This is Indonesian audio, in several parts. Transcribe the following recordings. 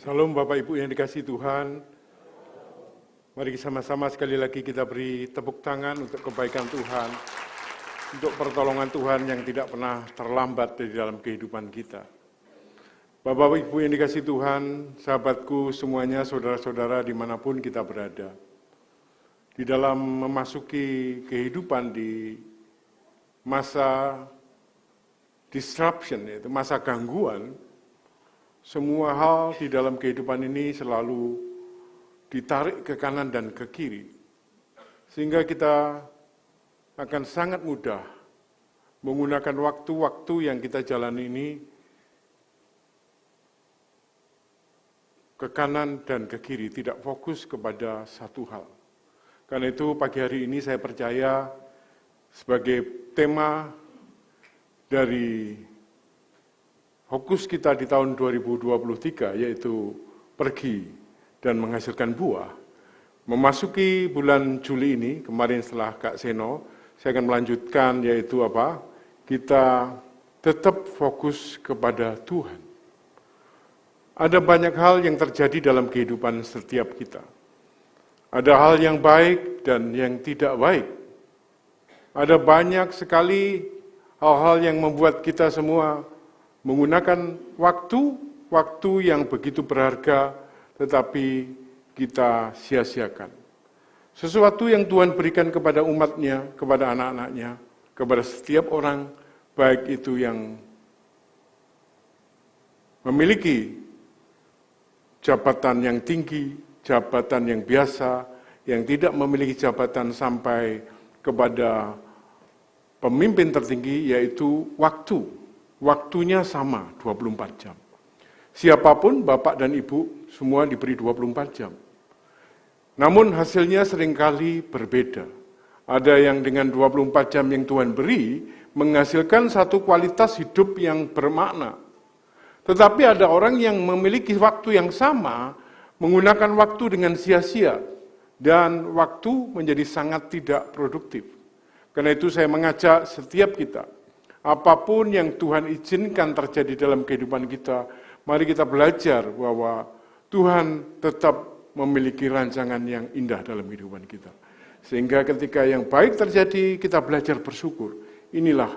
Salam Bapak Ibu yang dikasihi Tuhan. Mari sama-sama sekali lagi kita beri tepuk tangan untuk kebaikan Tuhan, untuk pertolongan Tuhan yang tidak pernah terlambat di dalam kehidupan kita. Bapak Ibu yang dikasihi Tuhan, sahabatku semuanya, saudara-saudara dimanapun kita berada. Di dalam memasuki kehidupan di masa disruption, yaitu masa gangguan, semua hal di dalam kehidupan ini selalu ditarik ke kanan dan ke kiri. Sehingga kita akan sangat mudah menggunakan waktu-waktu yang kita jalani ini ke kanan dan ke kiri, tidak fokus kepada satu hal. Karena itu pagi hari ini saya percaya sebagai tema dari fokus kita di tahun 2023 yaitu pergi dan menghasilkan buah. Memasuki bulan Juli ini, kemarin setelah Kak Seno, saya akan melanjutkan yaitu apa? Kita tetap fokus kepada Tuhan. Ada banyak hal yang terjadi dalam kehidupan setiap kita. Ada hal yang baik dan yang tidak baik. Ada banyak sekali hal-hal yang membuat kita semua menggunakan waktu yang begitu berharga, tetapi kita sia-siakan. Sesuatu yang Tuhan berikan kepada umatnya, kepada anak-anaknya, kepada setiap orang, baik itu yang memiliki jabatan yang tinggi, jabatan yang biasa, yang tidak memiliki jabatan sampai kepada pemimpin tertinggi, yaitu waktu. Waktunya sama, 24 jam. Siapapun, Bapak dan Ibu, semua diberi 24 jam. Namun hasilnya seringkali berbeda. Ada yang dengan 24 jam yang Tuhan beri, menghasilkan satu kualitas hidup yang bermakna. Tetapi ada orang yang memiliki waktu yang sama, menggunakan waktu dengan sia-sia, dan waktu menjadi sangat tidak produktif. Karena itu saya mengajak setiap kita, apapun yang Tuhan izinkan terjadi dalam kehidupan kita, mari kita belajar bahwa Tuhan tetap memiliki rancangan yang indah dalam kehidupan kita. Sehingga ketika yang baik terjadi, kita belajar bersyukur. Inilah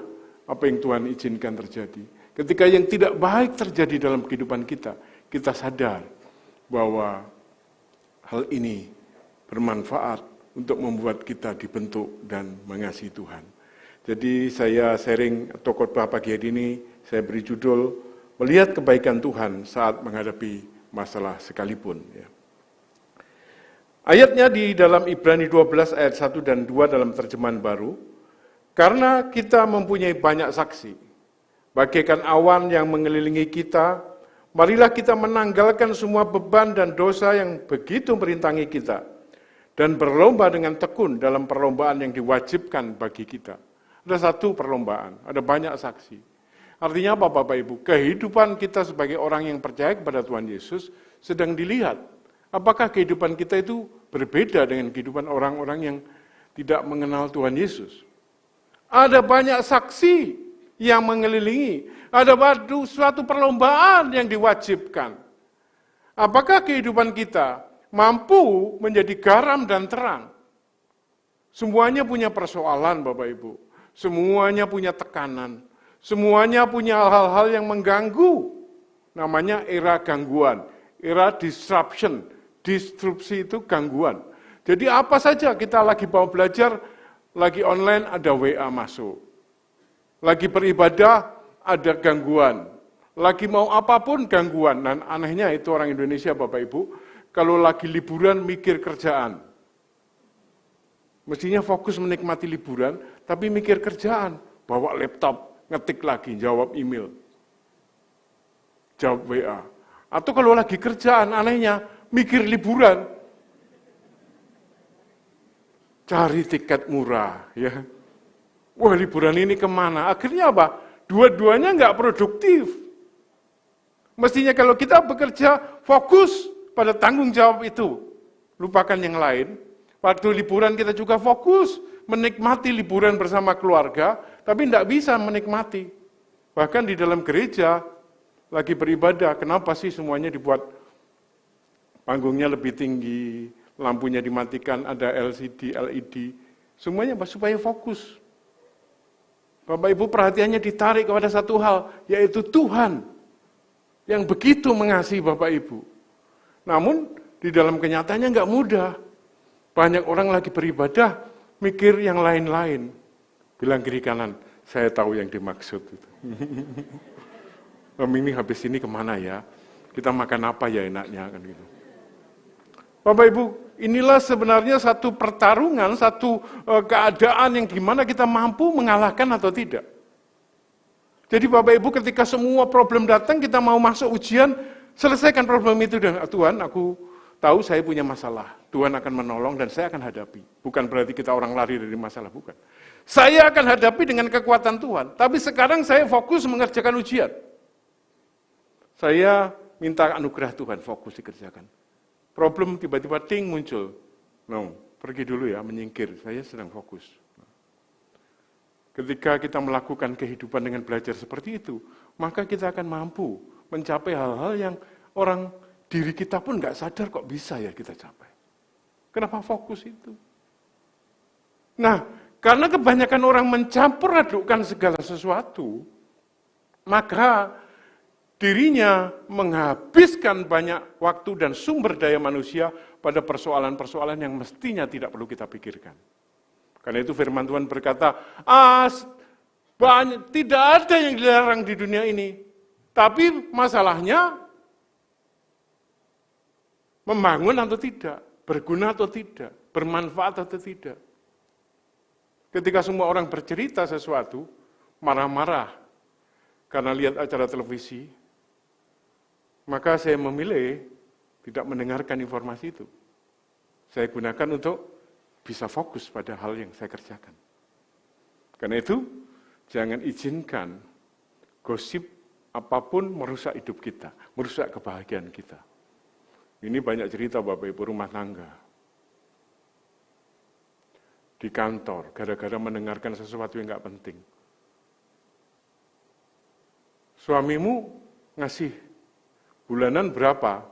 apa yang Tuhan izinkan terjadi. Ketika yang tidak baik terjadi dalam kehidupan kita, kita sadar bahwa hal ini bermanfaat untuk membuat kita dibentuk dan mengasihi Tuhan. Jadi saya sharing atau khotbah pagi hari ini, saya beri judul, melihat kebaikan Tuhan saat menghadapi masalah sekalipun. Ya. Ayatnya di dalam Ibrani 12 ayat 1 dan 2 dalam terjemahan baru, karena kita mempunyai banyak saksi, bagaikan awan yang mengelilingi kita, marilah kita menanggalkan semua beban dan dosa yang begitu merintangi kita, dan berlomba dengan tekun dalam perlombaan yang diwajibkan bagi kita. Ada satu perlombaan, ada banyak saksi. Artinya apa Bapak Ibu? Kehidupan kita sebagai orang yang percaya kepada Tuhan Yesus sedang dilihat. Apakah kehidupan kita itu berbeda dengan kehidupan orang-orang yang tidak mengenal Tuhan Yesus? Ada banyak saksi yang mengelilingi. Ada suatu perlombaan yang diwajibkan. Apakah kehidupan kita mampu menjadi garam dan terang? Semuanya punya persoalan Bapak Ibu. Semuanya punya tekanan, semuanya punya hal-hal yang mengganggu. Namanya era gangguan, era disruption. Disrupsi itu gangguan. Jadi apa saja kita lagi mau belajar, lagi online ada WA masuk. Lagi beribadah ada gangguan. Lagi mau apapun gangguan. Dan anehnya itu orang Indonesia Bapak Ibu, kalau lagi liburan mikir kerjaan. Mestinya fokus menikmati liburan, tapi mikir kerjaan. Bawa laptop, ngetik lagi, jawab email. Jawab WA. Atau kalau lagi kerjaan, anehnya, mikir liburan. Cari tiket murah. Ya. Wah liburan ini kemana? Akhirnya apa? Dua-duanya nggak produktif. Mestinya kalau kita bekerja, fokus pada tanggung jawab itu. Lupakan yang lain. Waktu liburan kita juga fokus menikmati liburan bersama keluarga, tapi tidak bisa menikmati. Bahkan di dalam gereja, lagi beribadah, kenapa sih semuanya dibuat Panggungnya lebih tinggi, lampunya dimatikan, ada LCD, LED, semuanya supaya fokus. Bapak Ibu perhatiannya ditarik kepada satu hal, yaitu Tuhan yang begitu mengasihi Bapak Ibu. Namun di dalam kenyataannya nggak mudah. Banyak orang lagi beribadah, mikir yang lain-lain. Bilang kiri kanan, saya tahu yang dimaksud. Ini habis ini kemana ya? Kita makan apa ya enaknya kan gitu. Bapak Ibu, inilah sebenarnya satu pertarungan, satu keadaan yang gimana kita mampu mengalahkan atau tidak. Jadi Bapak Ibu ketika semua problem datang, kita mau masuk ujian, selesaikan problem itu dengan Tuhan, aku tahu saya punya masalah. Tuhan akan menolong dan saya akan hadapi. Bukan berarti kita orang lari dari masalah, bukan. Saya akan hadapi dengan kekuatan Tuhan, tapi sekarang saya fokus mengerjakan ujian. Saya minta anugerah Tuhan, fokus dikerjakan. Problem tiba-tiba ting muncul. No, pergi dulu ya, menyingkir. Saya sedang fokus. Ketika kita melakukan kehidupan dengan belajar seperti itu, maka kita akan mampu mencapai hal-hal yang diri kita pun nggak sadar kok bisa ya kita capai. Kenapa fokus itu? Nah, karena kebanyakan orang mencampur adukkan segala sesuatu, maka dirinya menghabiskan banyak waktu dan sumber daya manusia pada persoalan-persoalan yang mestinya tidak perlu kita pikirkan. Karena itu firman Tuhan berkata, tidak ada yang dilarang di dunia ini. Tapi masalahnya, membangun atau tidak, berguna atau tidak, bermanfaat atau tidak. Ketika semua orang bercerita sesuatu, marah-marah karena lihat acara televisi, maka saya memilih tidak mendengarkan informasi itu. Saya gunakan untuk bisa fokus pada hal yang saya kerjakan. Karena itu, jangan izinkan gosip apapun merusak hidup kita, merusak kebahagiaan kita. Ini banyak cerita Bapak Ibu rumah tangga. Di kantor, gara-gara mendengarkan sesuatu yang nggak penting. Suamimu ngasih bulanan berapa?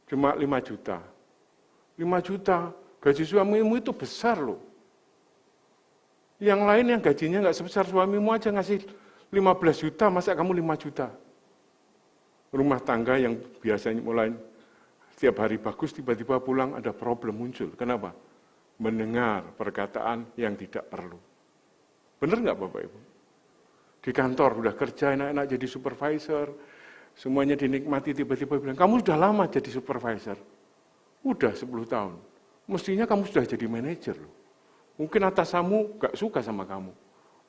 Cuma 5 juta. 5 juta, gaji suamimu itu besar loh. Yang lain yang gajinya nggak sebesar suamimu aja ngasih 15 juta, masa kamu 5 juta? Rumah tangga yang biasanya mulai setiap hari bagus, tiba-tiba pulang ada problem muncul. Kenapa? Mendengar perkataan yang tidak perlu. Benar nggak Bapak Ibu? Di kantor udah kerja enak-enak jadi supervisor, semuanya dinikmati, tiba-tiba bilang, kamu sudah lama jadi supervisor. Udah 10 tahun. Mestinya kamu sudah jadi manajer loh. Mungkin atasanmu gak suka sama kamu.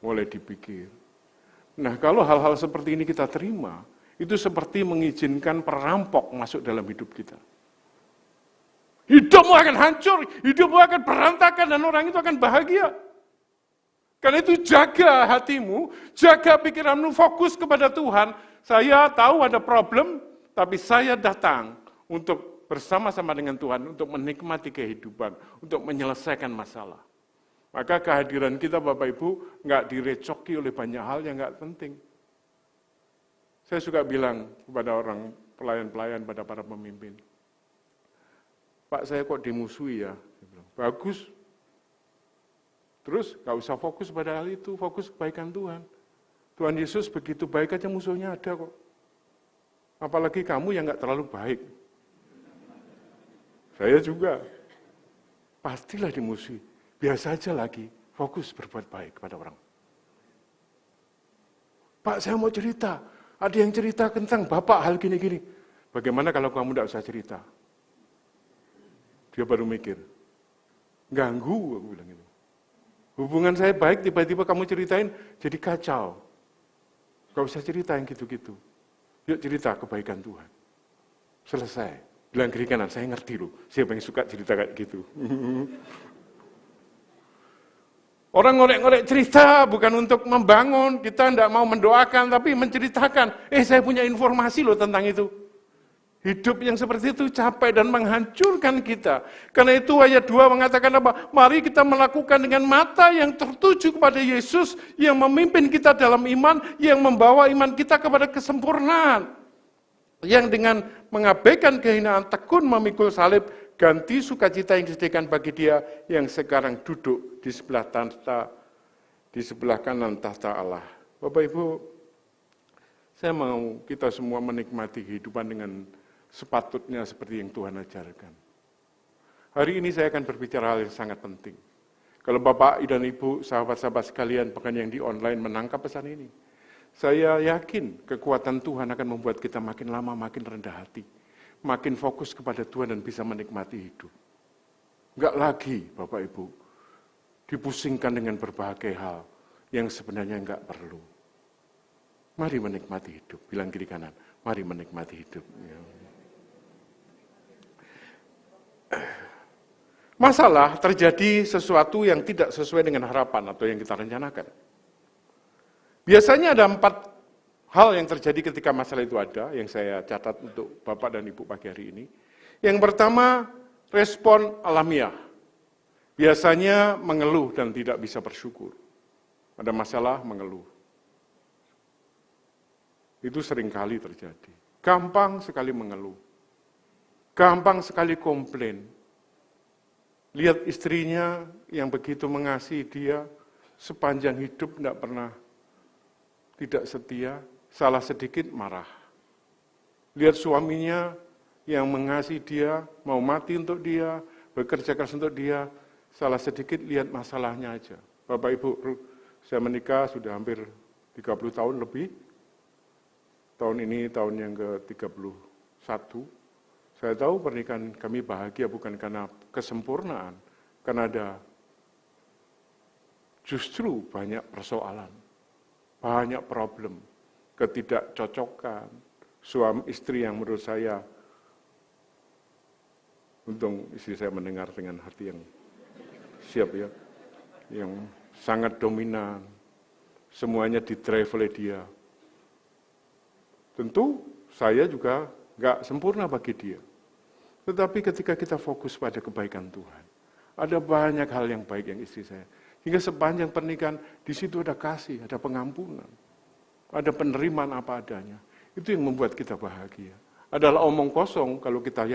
Mulai dipikir. Nah kalau hal-hal seperti ini kita terima, itu seperti mengizinkan perampok masuk dalam hidup kita. Hidupmu akan hancur, hidupmu akan berantakan, dan orang itu akan bahagia. Karena itu jaga hatimu, jaga pikiranmu, fokus kepada Tuhan. Saya tahu ada problem, tapi saya datang untuk bersama-sama dengan Tuhan, untuk menikmati kehidupan, untuk menyelesaikan masalah. Maka kehadiran kita Bapak Ibu nggak direcoki oleh banyak hal yang nggak penting. Saya suka bilang kepada orang pelayan-pelayan, pada para pemimpin, Pak saya kok dimusuhi ya? Bagus. Terus gak usah fokus pada hal itu, fokus kebaikan Tuhan. Tuhan Yesus begitu baik aja musuhnya ada kok. Apalagi kamu yang gak terlalu baik. Saya juga. Pastilah dimusuhi. Biasa aja lagi, fokus berbuat baik kepada orang. Pak saya mau cerita, ada yang cerita tentang Bapak hal gini-gini. Bagaimana kalau kamu gak usah cerita? Dia baru mikir. Ganggu, aku bilang gitu. Hubungan saya baik, tiba-tiba kamu ceritain, jadi kacau. Gak usah cerita yang gitu-gitu. Yuk cerita kebaikan Tuhan. Selesai. Bilang kiri kanan, saya ngerti loh. Siapa yang suka cerita kayak gitu. Orang ngorek-ngorek cerita bukan untuk membangun, kita tidak mau mendoakan, tapi menceritakan. Saya punya informasi loh tentang itu. Hidup yang seperti itu capek dan menghancurkan kita. Karena itu ayat 2 mengatakan apa? Mari kita melakukan dengan mata yang tertuju kepada Yesus, yang memimpin kita dalam iman, yang membawa iman kita kepada kesempurnaan. yang dengan mengabaikan kehinaan tekun memikul salib, ganti sukacita yang disediakan bagi dia yang sekarang duduk di sebelah kanan tahta Allah. Bapak Ibu, saya mau kita semua menikmati kehidupan dengan sepatutnya seperti yang Tuhan ajarkan. Hari ini saya akan berbicara hal yang sangat penting. Kalau Bapak dan Ibu, sahabat-sahabat sekalian, bahkan yang di online menangkap pesan ini, saya yakin kekuatan Tuhan akan membuat kita makin lama makin rendah hati, makin fokus kepada Tuhan dan bisa menikmati hidup. Enggak lagi, Bapak Ibu, dipusingkan dengan berbagai hal yang sebenarnya enggak perlu. Mari menikmati hidup, bilang kiri kanan, mari menikmati hidup. Masalah terjadi sesuatu yang tidak sesuai dengan harapan atau yang kita rencanakan. Biasanya ada 4 hal yang terjadi ketika masalah itu ada, yang saya catat untuk Bapak dan Ibu pagi hari ini. Yang pertama, respon alamiah. Biasanya mengeluh dan tidak bisa bersyukur. Ada masalah, mengeluh. Itu seringkali terjadi. Gampang sekali mengeluh. Gampang sekali komplain. Lihat istrinya yang begitu mengasihi dia, sepanjang hidup tidak pernah tidak setia, salah sedikit marah. Lihat suaminya yang mengasihi dia, mau mati untuk dia, bekerja keras untuk dia, salah sedikit lihat masalahnya aja. Bapak Ibu, saya menikah sudah hampir 30 tahun lebih. Tahun ini tahun yang ke-31. Saya tahu pernikahan kami bahagia bukan karena kesempurnaan, karena ada justru banyak persoalan. Banyak problem, ketidakcocokan, suami istri yang menurut saya, untung istri saya mendengar dengan hati yang siap ya, yang sangat dominan, semuanya didrive oleh dia. Tentu saya juga nggak sempurna bagi dia. Tetapi ketika kita fokus pada kebaikan Tuhan, ada banyak hal yang baik yang istri saya. Hingga sepanjang pernikahan, di situ ada kasih, ada pengampunan, ada penerimaan apa adanya. Itu yang membuat kita bahagia. Adalah omong kosong kalau kita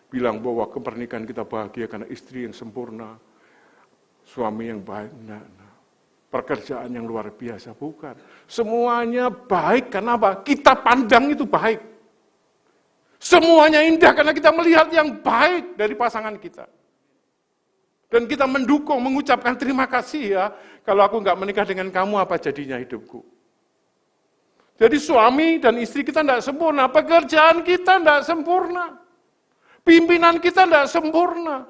bilang bahwa pernikahan kita bahagia karena istri yang sempurna, suami yang baik. Nah. Pekerjaan yang luar biasa, bukan. Semuanya baik karena apa? Kita pandang itu baik. Semuanya indah karena kita melihat yang baik dari pasangan kita. Dan kita mendukung, mengucapkan terima kasih ya, kalau aku nggak menikah dengan kamu, apa jadinya hidupku. Jadi suami dan istri kita tidak sempurna, pekerjaan kita tidak sempurna, pimpinan kita tidak sempurna,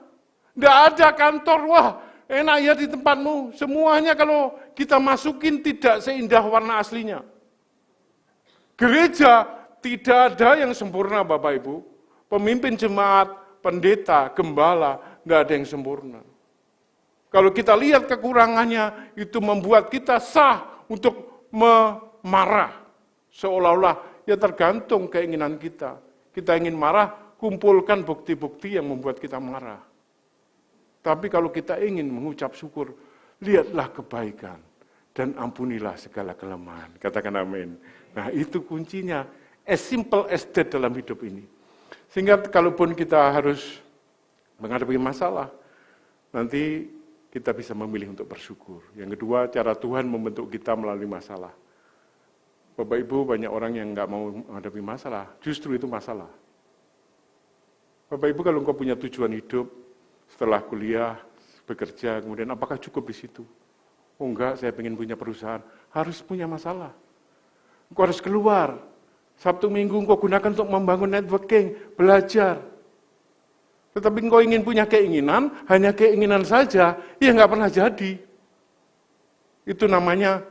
tidak ada kantor, wah enak ya di tempatmu, semuanya kalau kita masukin tidak seindah warna aslinya. Gereja tidak ada yang sempurna Bapak Ibu, pemimpin jemaat, pendeta, gembala, nggak ada yang sempurna. Kalau kita lihat kekurangannya, itu membuat kita sah untuk marah. Seolah-olah ya tergantung keinginan kita. Kita ingin marah, kumpulkan bukti-bukti yang membuat kita marah. Tapi kalau kita ingin mengucap syukur, lihatlah kebaikan dan ampunilah segala kelemahan. Katakan amin. Nah itu kuncinya, as simple as that dalam hidup ini. Sehingga kalaupun kita harus menghadapi masalah, nanti kita bisa memilih untuk bersyukur. Yang kedua, cara Tuhan membentuk kita melalui masalah. Bapak Ibu, banyak orang yang nggak mau menghadapi masalah, justru itu masalah. Bapak Ibu, kalau engkau punya tujuan hidup, setelah kuliah, bekerja, kemudian apakah cukup di situ? Oh enggak, saya ingin punya perusahaan. Harus punya masalah. Engkau harus keluar. Sabtu Minggu engkau gunakan untuk membangun networking, belajar. Tetapi engkau ingin punya keinginan, hanya keinginan saja, ya nggak pernah jadi. Itu namanya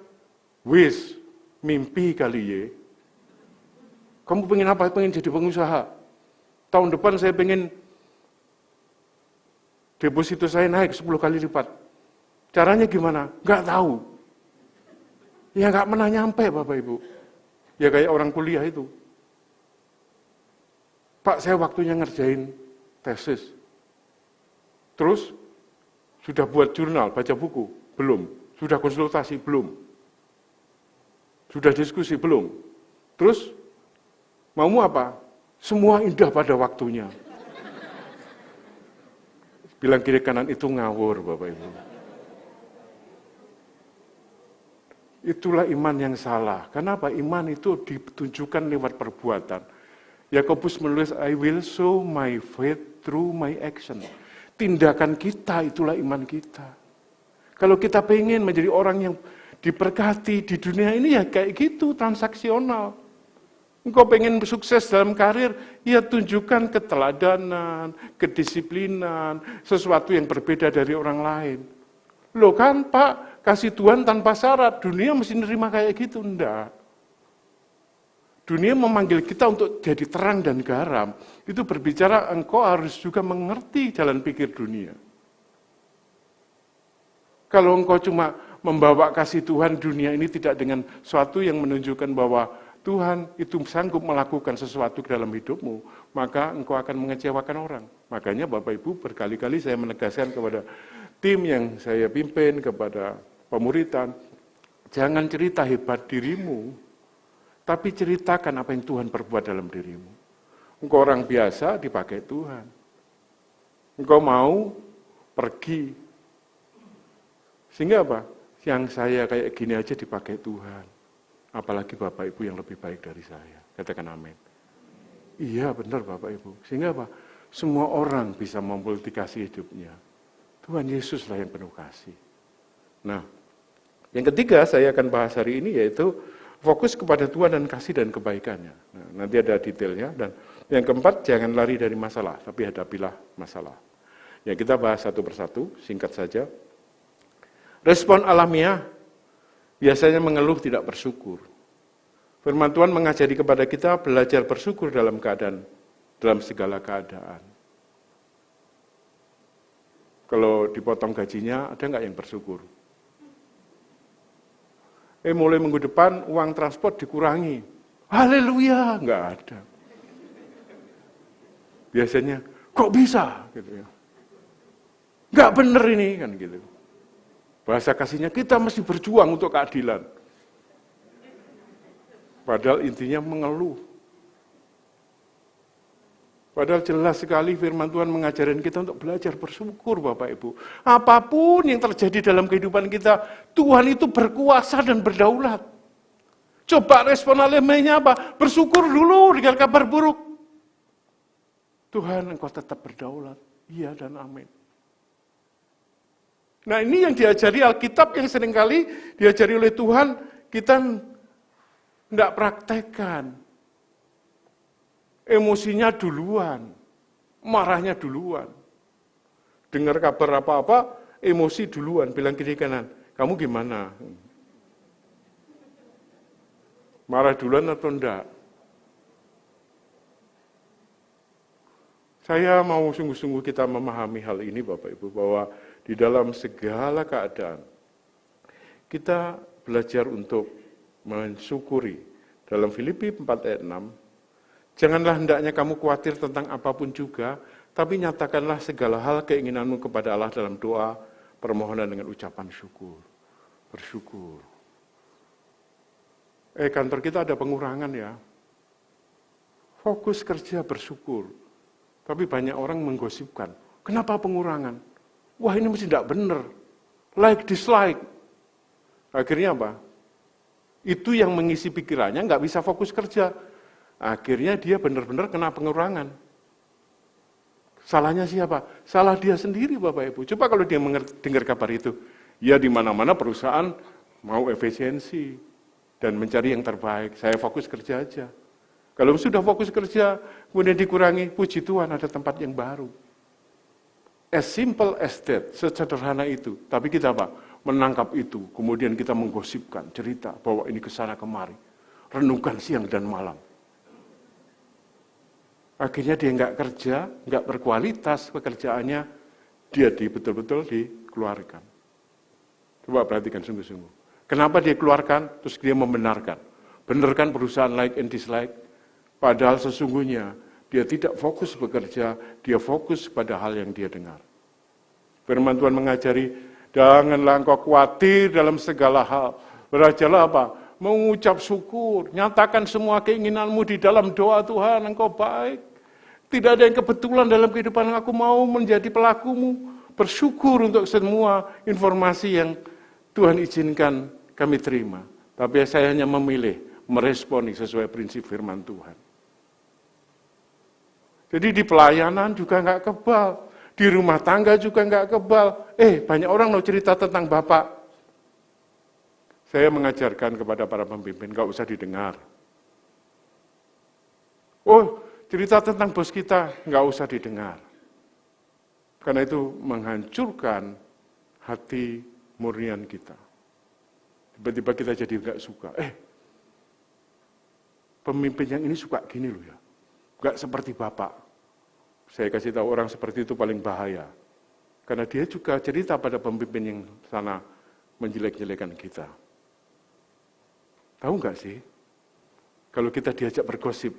wish, mimpi kali ya. Kamu pengen apa? Pengen jadi pengusaha. Tahun depan saya pengen deposito saya naik 10 kali lipat. Caranya gimana? Nggak tahu. Ya nggak pernah nyampe Bapak Ibu. Ya kayak orang kuliah itu. Pak, saya waktunya ngerjain tesis. Terus, sudah buat jurnal, baca buku? Belum. Sudah konsultasi? Belum. Sudah diskusi? Belum. Terus, maumu apa? Semua indah pada waktunya. Bilang kiri kanan itu ngawur, Bapak Ibu. Itulah iman yang salah. Kenapa? Iman itu ditunjukkan lewat perbuatan. Yakobus menulis, I will show my faith through my action. Tindakan kita itulah iman kita. Kalau kita pengen menjadi orang yang diberkati di dunia ini, ya kayak gitu, transaksional. Engkau pengen sukses dalam karir, ya tunjukkan keteladanan, kedisiplinan, sesuatu yang berbeda dari orang lain. Loh kan Pak, kasih Tuhan tanpa syarat, dunia mesti nerima kayak gitu, enggak. Dunia memanggil kita untuk jadi terang dan garam. Itu berbicara engkau harus juga mengerti jalan pikir dunia. Kalau engkau cuma membawa kasih Tuhan, dunia ini tidak dengan suatu yang menunjukkan bahwa Tuhan itu sanggup melakukan sesuatu dalam hidupmu, maka engkau akan mengecewakan orang. Makanya Bapak Ibu berkali-kali saya menegaskan kepada tim yang saya pimpin, kepada pemuritan, jangan cerita hebat dirimu, tapi ceritakan apa yang Tuhan perbuat dalam dirimu. Engkau orang biasa dipakai Tuhan. Engkau mau pergi. Sehingga apa? Yang saya kayak gini aja dipakai Tuhan. Apalagi Bapak Ibu yang lebih baik dari saya. Katakan amin. Iya benar Bapak Ibu. Sehingga apa? Semua orang bisa memultikasi hidupnya. Tuhan Yesuslah yang penuh kasih. Nah, yang ketiga saya akan bahas hari ini yaitu fokus kepada Tuhan dan kasih dan kebaikannya. Nah, nanti ada detailnya. Dan yang keempat, jangan lari dari masalah, tapi hadapilah masalah. Ya, kita bahas satu persatu, singkat saja. Respon alamiah biasanya mengeluh tidak bersyukur. Firman Tuhan mengajari kepada kita belajar bersyukur dalam segala keadaan. Kalau dipotong gajinya, ada nggak yang bersyukur? Mulai minggu depan uang transport dikurangi. Haleluya, nggak ada. Biasanya, kok bisa? Gitu ya. Nggak bener ini, kan gitu. Bahasa kasihnya, kita mesti berjuang untuk keadilan. Padahal intinya mengeluh. Padahal jelas sekali firman Tuhan mengajarin kita untuk belajar bersyukur Bapak Ibu. Apapun yang terjadi dalam kehidupan kita, Tuhan itu berkuasa dan berdaulat. Coba respon alamiahnya apa? Bersyukur dulu dengan kabar buruk. Tuhan engkau tetap berdaulat. Iya dan amin. Nah ini yang diajari Alkitab yang seringkali diajari oleh Tuhan, kita tidak praktekkan. Emosinya duluan, marahnya duluan. Dengar kabar apa-apa, emosi duluan, bilang kiri kanan, kamu gimana? Marah duluan atau enggak? Saya mau sungguh-sungguh kita memahami hal ini Bapak Ibu, bahwa di dalam segala keadaan, kita belajar untuk mensyukuri. Dalam Filipi 4 ayat 6, janganlah hendaknya kamu khawatir tentang apapun juga, tapi nyatakanlah segala hal keinginanmu kepada Allah dalam doa, permohonan dengan ucapan syukur. Bersyukur. Kantor kita ada pengurangan ya. Fokus kerja bersyukur. Tapi banyak orang menggosipkan. Kenapa pengurangan? Wah ini mesti tidak benar. Like, dislike. Akhirnya apa? Itu yang mengisi pikirannya, nggak bisa fokus kerja. Akhirnya dia benar-benar kena pengurangan. Salahnya siapa? Salah dia sendiri Bapak Ibu. Coba kalau dia dengar kabar itu. Ya di mana-mana perusahaan mau efisiensi dan mencari yang terbaik. Saya fokus kerja aja. Kalau sudah fokus kerja, kemudian dikurangi, puji Tuhan ada tempat yang baru. As simple as that, sesederhana itu. Tapi kita apa? Menangkap itu, kemudian kita menggosipkan, cerita bahwa ini kesana kemari. Renungkan siang dan malam. Akhirnya dia nggak kerja, nggak berkualitas pekerjaannya, dia betul-betul dikeluarkan. Coba perhatikan sungguh-sungguh. Kenapa dia keluarkan, terus dia membenarkan. Benarkan perusahaan like and dislike, padahal sesungguhnya dia tidak fokus bekerja, dia fokus pada hal yang dia dengar. Firman Tuhan mengajari, janganlah engkau khawatir dalam segala hal. Belajarlah apa? mengucap syukur, nyatakan semua keinginanmu di dalam doa. Tuhan, Engkau baik. Tidak ada yang kebetulan dalam kehidupan, aku mau menjadi pelakumu. Bersyukur untuk semua informasi yang Tuhan izinkan kami terima. Tapi saya hanya memilih meresponi sesuai prinsip firman Tuhan. Jadi di pelayanan juga nggak kebal, di rumah tangga juga nggak kebal. Banyak orang mau cerita tentang Bapak. Saya mengajarkan kepada para pemimpin, nggak usah didengar. Oh, cerita tentang bos kita, nggak usah didengar. Karena itu menghancurkan hati murnian kita. Tiba-tiba kita jadi nggak suka. Pemimpin yang ini suka gini loh ya. Nggak seperti Bapak. Saya kasih tahu orang seperti itu paling bahaya. Karena dia juga cerita pada pemimpin yang sana menjelek-jelekan kita. Tahu nggak sih? Kalau kita diajak bergosip,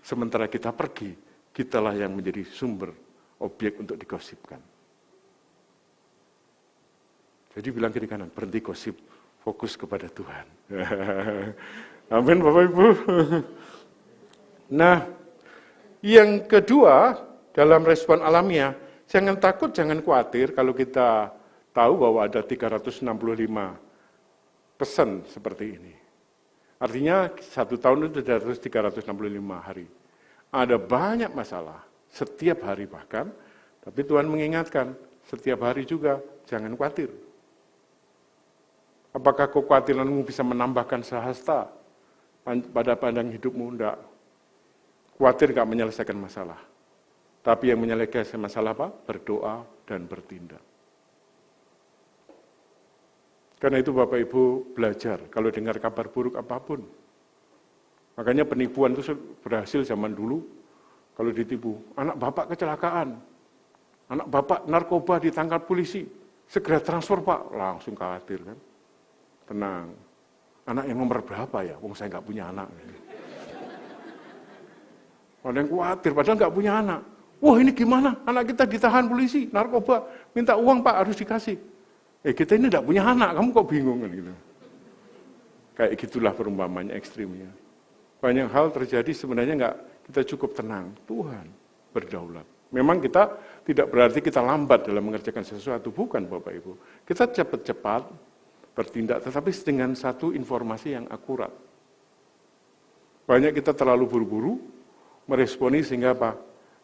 sementara kita pergi, kitalah yang menjadi sumber objek untuk digosipkan. Jadi bilang kiri kanan, berhenti gosip, fokus kepada Tuhan. Amin Bapak Ibu. Nah, yang kedua, dalam respon alamiah, jangan takut, jangan khawatir kalau kita tahu bahwa ada 365 pesan seperti ini. Artinya 1 tahun itu ada 365 hari. Ada banyak masalah, setiap hari bahkan, tapi Tuhan mengingatkan, setiap hari juga jangan khawatir. Apakah kekhawatiranmu bisa menambahkan sehasta pada pandang hidupmu? Enggak. Khawatir enggak menyelesaikan masalah. Tapi yang menyelesaikan masalah apa? Berdoa dan bertindak. Karena itu Bapak Ibu belajar, kalau dengar kabar buruk apapun. Makanya penipuan itu berhasil zaman dulu. Kalau ditipu, anak Bapak kecelakaan, anak Bapak narkoba ditangkap polisi, segera transfer Pak, langsung khawatir kan. Tenang, anak yang nomor berapa ya? Wong saya nggak punya anak. Ada yang khawatir, padahal nggak punya anak. Wah ini gimana? Anak kita ditahan polisi, narkoba, minta uang Pak harus dikasih. Kita ini nggak punya anak, kamu kok bingung kan gitu. Kayak gitulah perumpamannya ekstrimnya. Banyak hal terjadi sebenarnya nggak kita cukup tenang. Tuhan berdaulat. Memang kita tidak berarti kita lambat dalam mengerjakan sesuatu, bukan Bapak Ibu. Kita cepat-cepat bertindak, tetapi dengan satu informasi yang akurat. Banyak kita terlalu buru-buru, meresponi sehingga apa?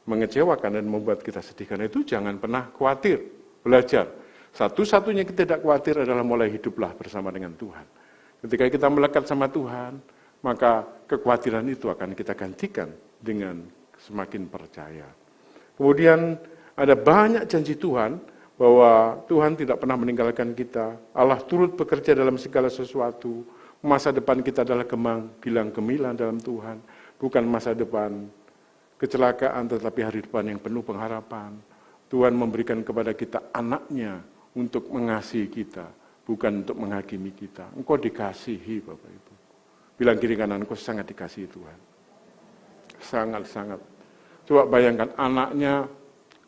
Mengecewakan dan membuat kita sedih. Karena itu jangan pernah khawatir, belajar. Satu-satunya kita tidak khawatir adalah mulai hiduplah bersama dengan Tuhan. Ketika kita melekat sama Tuhan, maka kekhawatiran itu akan kita gantikan dengan semakin percaya. Kemudian ada banyak janji Tuhan, bahwa Tuhan tidak pernah meninggalkan kita. Allah turut bekerja dalam segala sesuatu. Masa depan kita adalah gilang gemilang dalam Tuhan. Bukan masa depan kecelakaan, tetapi hari depan yang penuh pengharapan. Tuhan memberikan kepada kita anaknya untuk mengasihi kita, bukan untuk menghakimi kita. Engkau dikasihi Bapak Ibu. Bilang kiri kanan, engkau sangat dikasihi Tuhan. Sangat-sangat. Coba bayangkan anaknya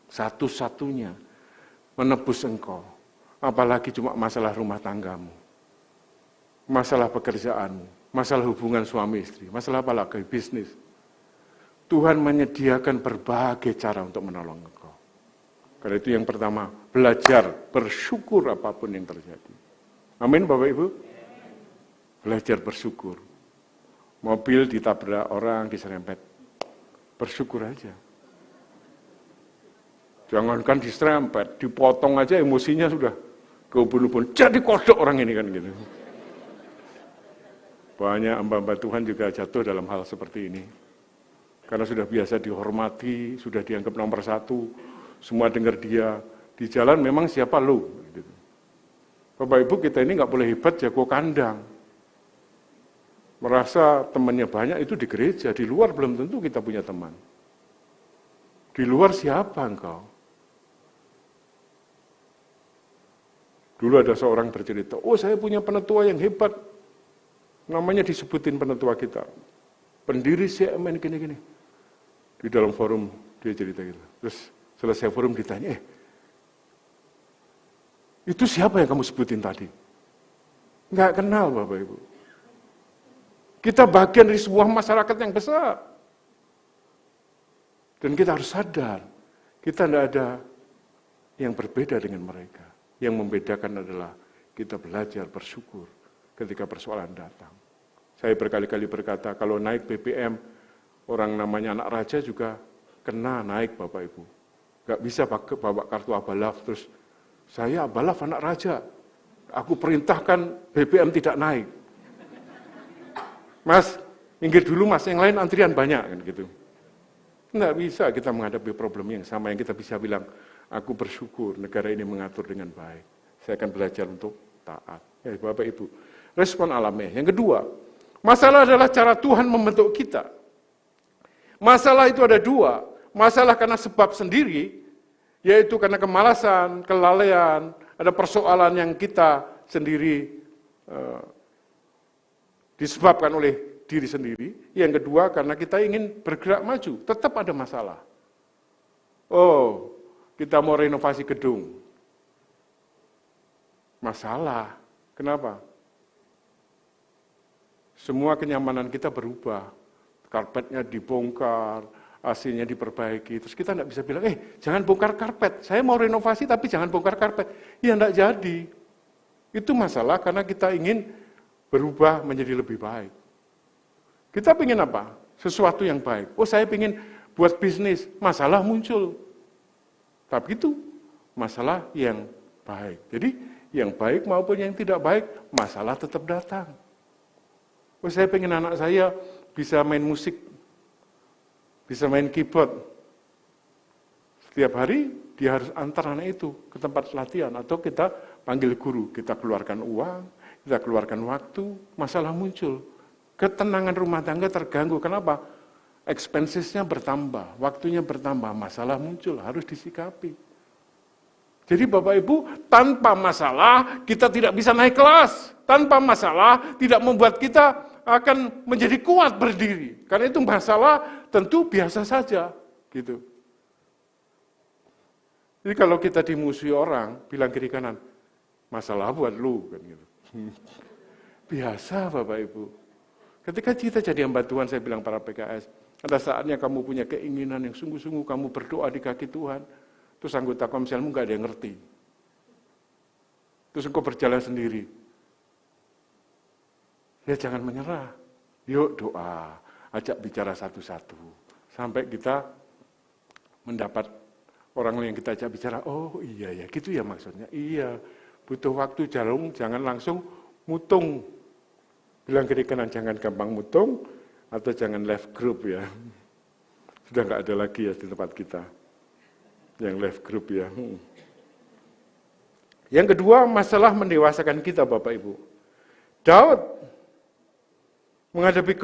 satu-satunya menebus engkau, apalagi cuma masalah rumah tanggamu, masalah pekerjaanmu, masalah hubungan suami istri, masalah apalagi bisnis. Tuhan menyediakan berbagai cara untuk menolong engkau. Karena itu yang pertama, belajar bersyukur apapun yang terjadi. Amin Bapak Ibu? Belajar bersyukur. Mobil ditabrak orang, diserempet. Bersyukur aja. Jangankan diserempet, dipotong aja emosinya sudah keubun-ubun. Jadi kodok orang ini kan gitu. Banyak hamba-hamba Tuhan juga jatuh dalam hal seperti ini. Karena sudah biasa dihormati, sudah dianggap nomor 1, semua dengar dia. Di jalan memang siapa lu? Gitu. Bapak Ibu kita ini nggak boleh hebat jago kandang. Merasa temannya banyak itu di gereja, di luar belum tentu kita punya teman. Di luar siapa engkau? Dulu ada seorang bercerita, saya punya penetua yang hebat. Namanya disebutin penetua kita. Pendiri CMN gini-gini. Di dalam forum dia cerita gitu. Terus selesai forum ditanya, itu siapa yang kamu sebutin tadi? Nggak kenal Bapak Ibu. Kita bagian dari sebuah masyarakat yang besar. Dan kita harus sadar, kita tidak ada yang berbeda dengan mereka. Yang membedakan adalah kita belajar bersyukur ketika persoalan datang. Saya berkali-kali berkata, kalau naik BBM, orang namanya anak raja juga kena naik Bapak Ibu. Gak bisa bawa kartu Abalaf, terus saya Abalaf anak raja. Aku perintahkan BBM tidak naik. Mas, minggir dulu mas, yang lain antrian banyak kan gitu. Nggak bisa kita menghadapi problem yang sama, yang kita bisa bilang, aku bersyukur negara ini mengatur dengan baik. Saya akan belajar untuk taat. Ya, Bapak Ibu, respon alamiah. Yang kedua, masalah adalah cara Tuhan membentuk kita. Masalah itu ada dua, masalah karena sebab sendiri, yaitu karena kemalasan, kelalaian, ada persoalan yang kita sendiri disebabkan oleh diri sendiri. Yang kedua, karena kita ingin bergerak maju, tetap ada masalah. Oh, kita mau renovasi gedung. Masalah. Kenapa? Semua kenyamanan kita berubah. Karpetnya dibongkar, AC-nya diperbaiki. Terus kita tidak bisa bilang, jangan bongkar karpet. Saya mau renovasi tapi jangan bongkar karpet. Ya tidak jadi. Itu masalah karena kita ingin berubah menjadi lebih baik. Kita ingin apa? Sesuatu yang baik. Oh, saya ingin buat bisnis. Masalah muncul. Tapi itu masalah yang baik. Jadi yang baik maupun yang tidak baik, masalah tetap datang. Oh, saya ingin anak saya bisa main musik, bisa main keyboard. Setiap hari dia harus antar anak itu ke tempat latihan, atau kita panggil guru, kita keluarkan uang, kita keluarkan waktu, masalah muncul. Ketenangan rumah tangga terganggu. Kenapa? Expenses-nya bertambah, waktunya bertambah, masalah muncul, harus disikapi. Jadi Bapak Ibu, tanpa masalah kita tidak bisa naik kelas. Tanpa masalah tidak membuat kita akan menjadi kuat berdiri. Karena itu masalah tentu biasa saja. Gitu. Jadi kalau kita dimusuhi orang, bilang kiri kanan, masalah buat lu. Kan gitu. Biasa Bapak Ibu. Ketika kita jadi hamba Tuhan, saya bilang para PKS, ada saatnya kamu punya keinginan yang sungguh-sungguh, kamu berdoa di kaki Tuhan, terus anggota komselmu nggak ada yang ngerti. Terus engkau berjalan sendiri. Ya jangan menyerah. Yuk doa, ajak bicara satu-satu. Sampai kita mendapat orang yang kita ajak bicara, oh iya ya, gitu ya maksudnya. Iya, butuh waktu jangan langsung mutung. Bilang kiri kanan, jangan gampang mutung, atau jangan left group ya. Sudah nggak ada lagi ya di tempat kita. Yang left group ya. Yang kedua, masalah mendewasakan kita Bapak Ibu. Daud menghadapi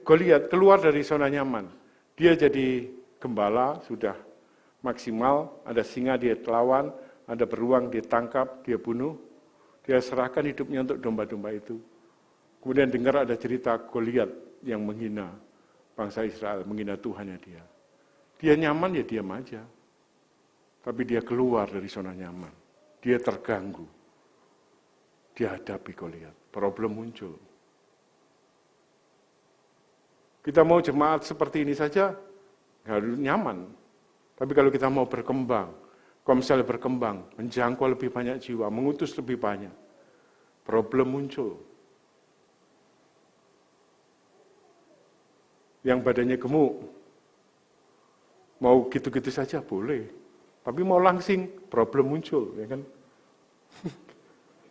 Goliat keluar dari zona nyaman. Dia jadi gembala, sudah maksimal, ada singa dia lawan, ada beruang dia tangkap, dia bunuh. Dia serahkan hidupnya untuk domba-domba itu. Kemudian dengar ada cerita Goliat yang menghina bangsa Israel, menghina Tuhannya dia. Dia nyaman ya diam aja. Tapi dia keluar dari zona nyaman. Dia terganggu. Dia hadapi Goliat. Problem muncul. Kita mau jemaat seperti ini saja, harus nyaman. Tapi kalau kita mau berkembang, komsel berkembang, menjangkau lebih banyak jiwa, mengutus lebih banyak, problem muncul. Yang badannya gemuk, mau gitu-gitu saja boleh. Tapi mau langsing, problem muncul, ya kan?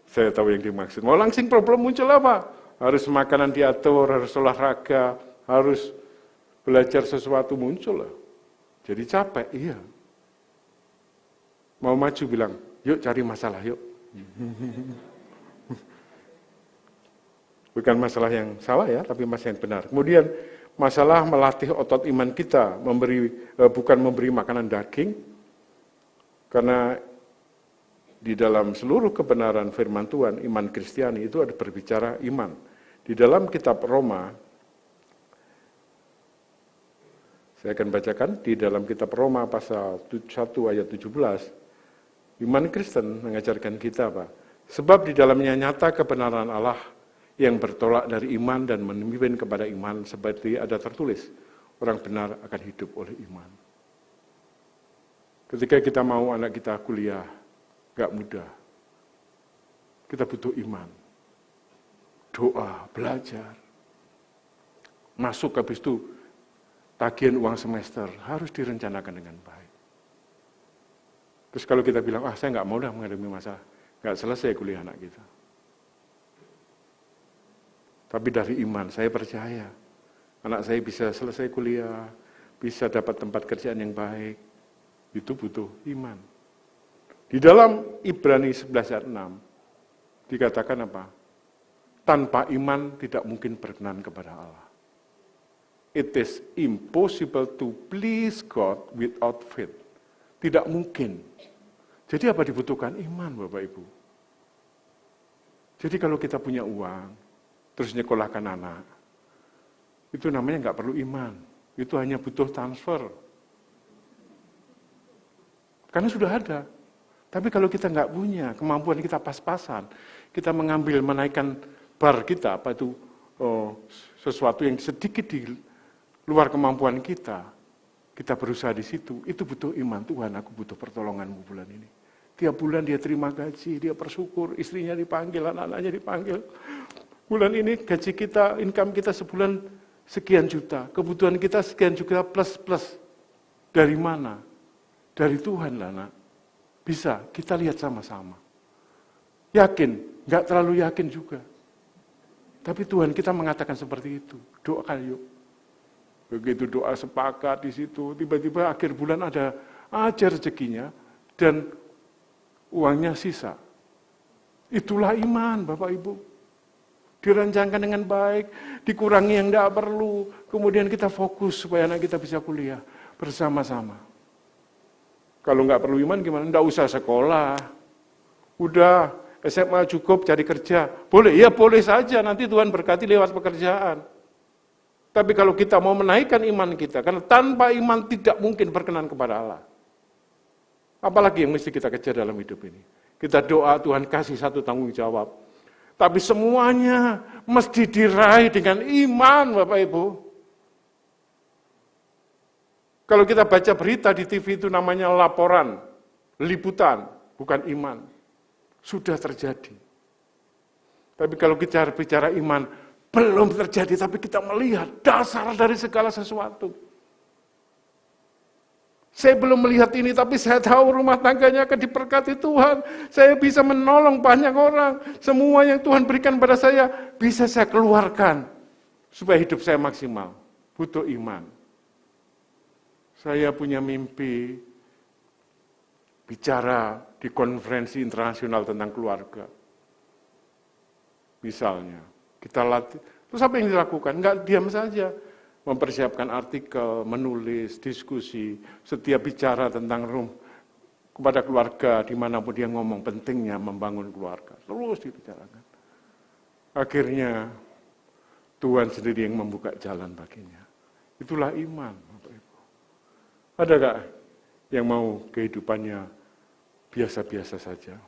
Saya tahu yang dimaksud. Mau langsing problem muncul apa? Harus makanan diatur, harus olahraga, harus belajar sesuatu muncul lah. Jadi capek, iya. Mau maju bilang, yuk cari masalah, yuk. Bukan masalah yang salah ya, tapi masalah yang benar. Kemudian masalah melatih otot iman kita, bukan memberi makanan daging, karena di dalam seluruh kebenaran firman Tuhan, iman Kristiani itu ada berbicara iman. Di dalam kitab Roma, saya akan bacakan di dalam kitab Roma pasal 1 ayat 17, iman Kristen mengajarkan kita apa? Sebab di dalamnya nyata kebenaran Allah yang bertolak dari iman dan memimpin kepada iman, seperti ada tertulis, orang benar akan hidup oleh iman. Ketika kita mau anak kita kuliah, gak mudah. Kita butuh iman. Doa, belajar. Masuk habis itu, tagihan uang semester harus direncanakan dengan baik. Terus kalau kita bilang, saya gak mau dah menghadapi masalah, gak selesai kuliah anak kita. Tapi dari iman, saya percaya, anak saya bisa selesai kuliah, bisa dapat tempat kerjaan yang baik, itu butuh iman. Di dalam Ibrani 11 ayat 6, dikatakan apa? Tanpa iman tidak mungkin berkenan kepada Allah. It is impossible to please God without faith. Tidak mungkin. Jadi apa dibutuhkan? Iman, Bapak Ibu. Jadi kalau kita punya uang, terus nyekolahkan anak, itu namanya nggak perlu iman. Itu hanya butuh transfer. Karena sudah ada. Tapi kalau kita nggak punya, kemampuan kita pas-pasan, kita mengambil, menaikkan bar kita, apa itu, sesuatu yang sedikit di luar kemampuan kita berusaha di situ, itu butuh iman. Tuhan, aku butuh pertolonganmu bulan ini. Tiap bulan dia terima gaji, dia bersyukur, istrinya dipanggil, anak-anaknya dipanggil. Bulan ini gaji kita, income kita sebulan sekian juta, kebutuhan kita sekian juta plus. Dari mana? Dari Tuhan lah, nak. Bisa, kita lihat sama-sama. Yakin, nggak terlalu yakin juga. Tapi Tuhan kita mengatakan seperti itu. Doakan yuk. Begitu doa sepakat di situ, tiba-tiba akhir bulan ada aja rezekinya dan uangnya sisa. Itulah iman, Bapak Ibu. Dirancangkan dengan baik, dikurangi yang tidak perlu, kemudian kita fokus supaya anak kita bisa kuliah bersama-sama. Kalau nggak perlu iman gimana? Nggak usah sekolah. Udah, SMA cukup cari kerja. Boleh? Ya boleh saja, nanti Tuhan berkati lewat pekerjaan. Tapi kalau kita mau menaikkan iman kita, karena tanpa iman tidak mungkin berkenan kepada Allah. Apalagi yang mesti kita kejar dalam hidup ini. Kita doa Tuhan kasih satu tanggung jawab. Tapi semuanya mesti diraih dengan iman, Bapak Ibu. Kalau kita baca berita di TV itu namanya laporan, liputan, bukan iman. Sudah terjadi. Tapi kalau kita bicara iman, belum terjadi, tapi kita melihat dasar dari segala sesuatu. Saya belum melihat ini, tapi saya tahu rumah tangganya akan diberkati Tuhan. Saya bisa menolong banyak orang. Semua yang Tuhan berikan pada saya, bisa saya keluarkan. Supaya hidup saya maksimal. Butuh iman. Saya punya mimpi bicara di konferensi internasional tentang keluarga. Misalnya, kita latih. Terus apa yang dilakukan? Enggak diam saja. Mempersiapkan artikel, menulis, diskusi, setiap bicara tentang kepada keluarga, dimanapun dia ngomong pentingnya membangun keluarga. Terus dibicarakan. Akhirnya, Tuhan sendiri yang membuka jalan baginya. Itulah iman, Bapak Ibu. Ada gak yang mau kehidupannya biasa-biasa saja?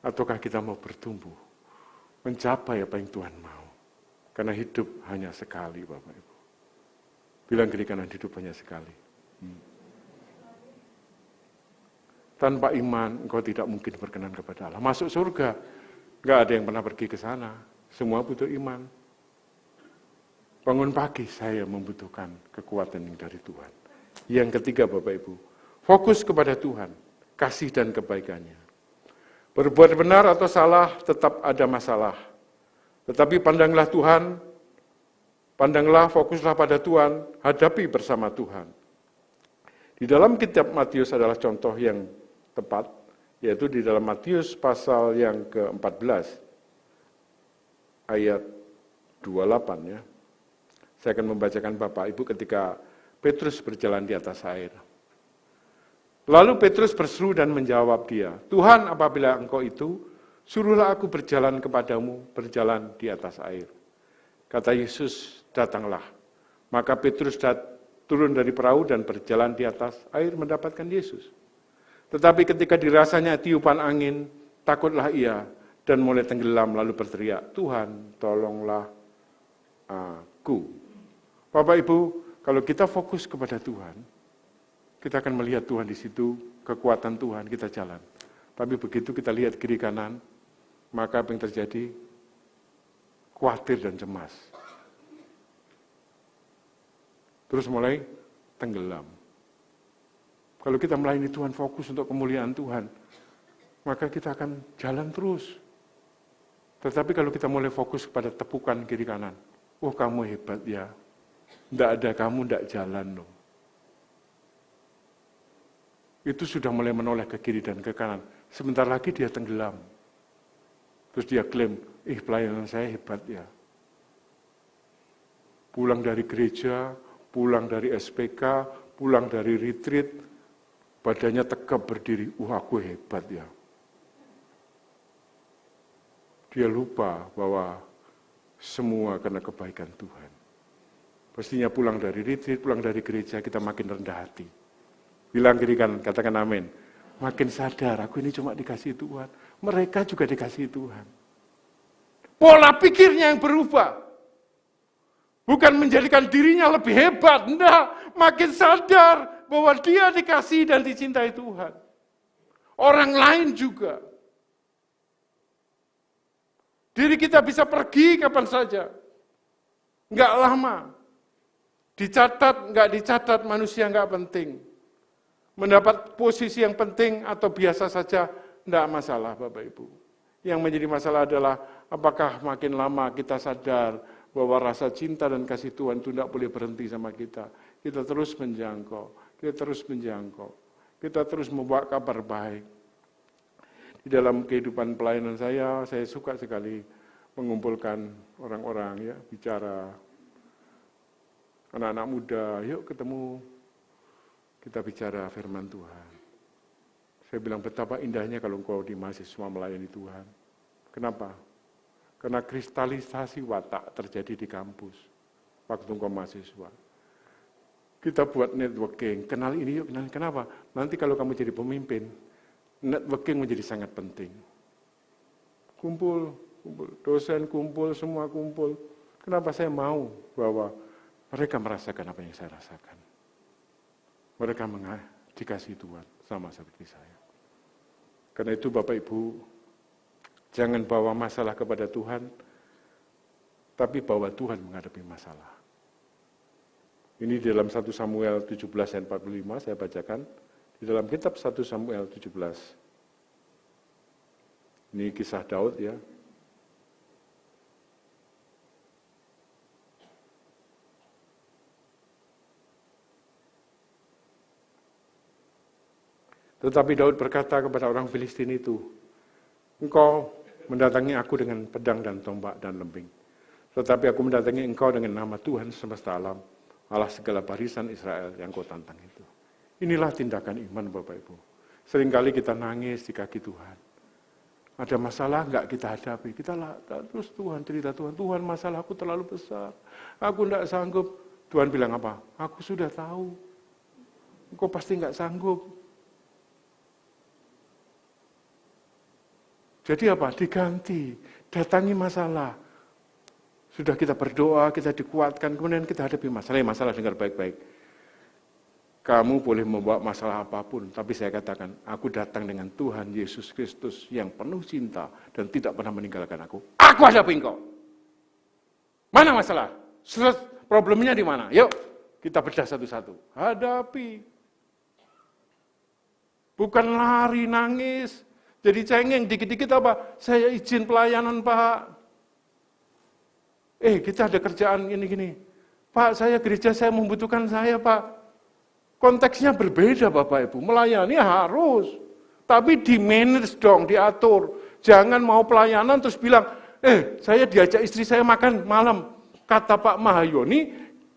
Ataukah kita mau bertumbuh, mencapai apa yang Tuhan mau? Karena hidup hanya sekali, Bapak Ibu. Bilang kiri kanan, hidup hanya sekali. Tanpa iman, engkau tidak mungkin berkenan kepada Allah. Masuk surga, nggak ada yang pernah pergi ke sana. Semua butuh iman. Bangun pagi, saya membutuhkan kekuatan yang dari Tuhan. Yang ketiga, Bapak Ibu, fokus kepada Tuhan, kasih dan kebaikannya. Berbuat benar atau salah, tetap ada masalah. Tetapi pandanglah Tuhan, pandanglah, fokuslah pada Tuhan, hadapi bersama Tuhan. Di dalam kitab Matius adalah contoh yang tepat, yaitu di dalam Matius pasal yang ke-14, ayat 28 ya. Saya akan membacakan Bapak Ibu ketika Petrus berjalan di atas air. Lalu Petrus berseru dan menjawab dia, Tuhan, apabila engkau itu, suruhlah aku berjalan kepadamu, berjalan di atas air. Kata Yesus, datanglah. Maka Petrus turun dari perahu dan berjalan di atas air mendapatkan Yesus. Tetapi ketika dirasanya tiupan angin, takutlah ia dan mulai tenggelam lalu berteriak, Tuhan tolonglah aku. Bapak Ibu, kalau kita fokus kepada Tuhan, kita akan melihat Tuhan di situ, kekuatan Tuhan, kita jalan. Tapi begitu kita lihat kiri kanan, maka apa yang terjadi? Khawatir dan cemas. Terus mulai tenggelam. Kalau kita melayani Tuhan, fokus untuk kemuliaan Tuhan, maka kita akan jalan terus. Tetapi kalau kita mulai fokus kepada tepukan kiri kanan, oh kamu hebat ya, tidak ada kamu tidak jalan loh. Itu sudah mulai menoleh ke kiri dan ke kanan. Sebentar lagi dia tenggelam. Terus dia klaim, pelayanan saya hebat ya. Pulang dari gereja, pulang dari SPK, pulang dari retreat, badannya tegap berdiri, aku hebat ya. Dia lupa bahwa semua karena kebaikan Tuhan. Pastinya pulang dari retreat, pulang dari gereja, kita makin rendah hati. Bilang kiri kanan, katakan amin. Makin sadar, aku ini cuma dikasih Tuhan. Mereka juga dikasih Tuhan. Pola pikirnya yang berubah. Bukan menjadikan dirinya lebih hebat, enggak. Makin sadar bahwa dia dikasih dan dicintai Tuhan. Orang lain juga. Diri kita bisa pergi kapan saja. Enggak lama. Dicatat, enggak dicatat, manusia enggak penting. Mendapat posisi yang penting atau biasa saja, enggak masalah Bapak Ibu. Yang menjadi masalah adalah apakah makin lama kita sadar bahwa rasa cinta dan kasih Tuhan itu tidak boleh berhenti sama kita. Kita terus menjangkau, kita terus membawa kabar baik. Di dalam kehidupan pelayanan saya suka sekali mengumpulkan orang-orang ya, bicara. Anak-anak muda, yuk ketemu, kita bicara firman Tuhan. Saya bilang betapa indahnya kalau engkau di mahasiswa melayani Tuhan. Kenapa? Karena kristalisasi watak terjadi di kampus waktu engkau mahasiswa. Kita buat networking, kenal ini yuk, kenal. Kenapa? Nanti kalau kamu jadi pemimpin, networking menjadi sangat penting. Kumpul, dosen kumpul, semua kumpul. Kenapa saya mau bahwa mereka merasakan apa yang saya rasakan? Mereka dikasih Tuhan, sama seperti saya. Karena itu Bapak Ibu, jangan bawa masalah kepada Tuhan, tapi bawa Tuhan menghadapi masalah. Ini di dalam 1 Samuel 17 ayat 45, saya bacakan. Di dalam kitab 1 Samuel 17. Ini kisah Daud ya. Tetapi Daud berkata kepada orang Filistin itu, engkau mendatangi aku dengan pedang dan tombak dan lembing. Tetapi aku mendatangi engkau dengan nama Tuhan semesta alam, Allah segala barisan Israel yang kau tantang itu. Inilah tindakan iman Bapak Ibu. Seringkali kita nangis di kaki Tuhan. Ada masalah enggak kita hadapi. Kita terus Tuhan cerita Tuhan masalahku terlalu besar. Aku enggak sanggup. Tuhan bilang apa? Aku sudah tahu. Engkau pasti enggak sanggup. Jadi apa? Diganti, datangi masalah. Sudah kita berdoa, kita dikuatkan, kemudian kita hadapi masalah dengar baik-baik. Kamu boleh membawa masalah apapun, tapi saya katakan, aku datang dengan Tuhan Yesus Kristus yang penuh cinta dan tidak pernah meninggalkan aku. Aku hadapi engkau. Mana masalah? Problemnya di mana? Yuk, kita bedah satu-satu. Hadapi. Bukan lari, nangis. Jadi cengeng, dikit-dikit apa? Saya izin pelayanan Pak. Kita ada kerjaan gini-gini. Pak, saya gereja, saya membutuhkan saya Pak. Konteksnya berbeda Bapak Ibu. Melayani harus. Tapi di-manage dong, diatur. Jangan mau pelayanan terus bilang, saya diajak istri saya makan malam. Kata Pak Mahayoni,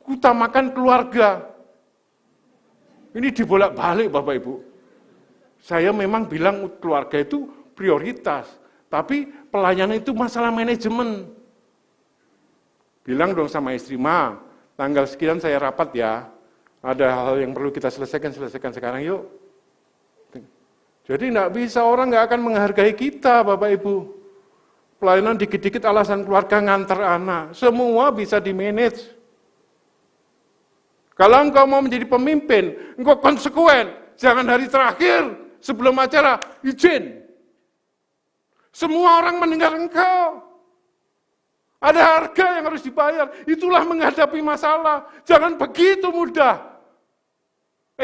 utamakan keluarga. Ini dibolak-balik Bapak Ibu. Saya memang bilang keluarga itu prioritas, tapi pelayanan itu masalah manajemen. Bilang dong sama istri, Ma, tanggal sekian saya rapat ya, ada hal yang perlu kita selesaikan sekarang yuk. Jadi enggak bisa, orang enggak akan menghargai kita Bapak Ibu. Pelayanan dikit-dikit alasan keluarga ngantar anak. Semua bisa di-manage. Kalau engkau mau menjadi pemimpin, engkau konsekuen. Jangan hari terakhir sebelum acara, izin. Semua orang mendengar engkau. Ada harga yang harus dibayar. Itulah menghadapi masalah. Jangan begitu mudah.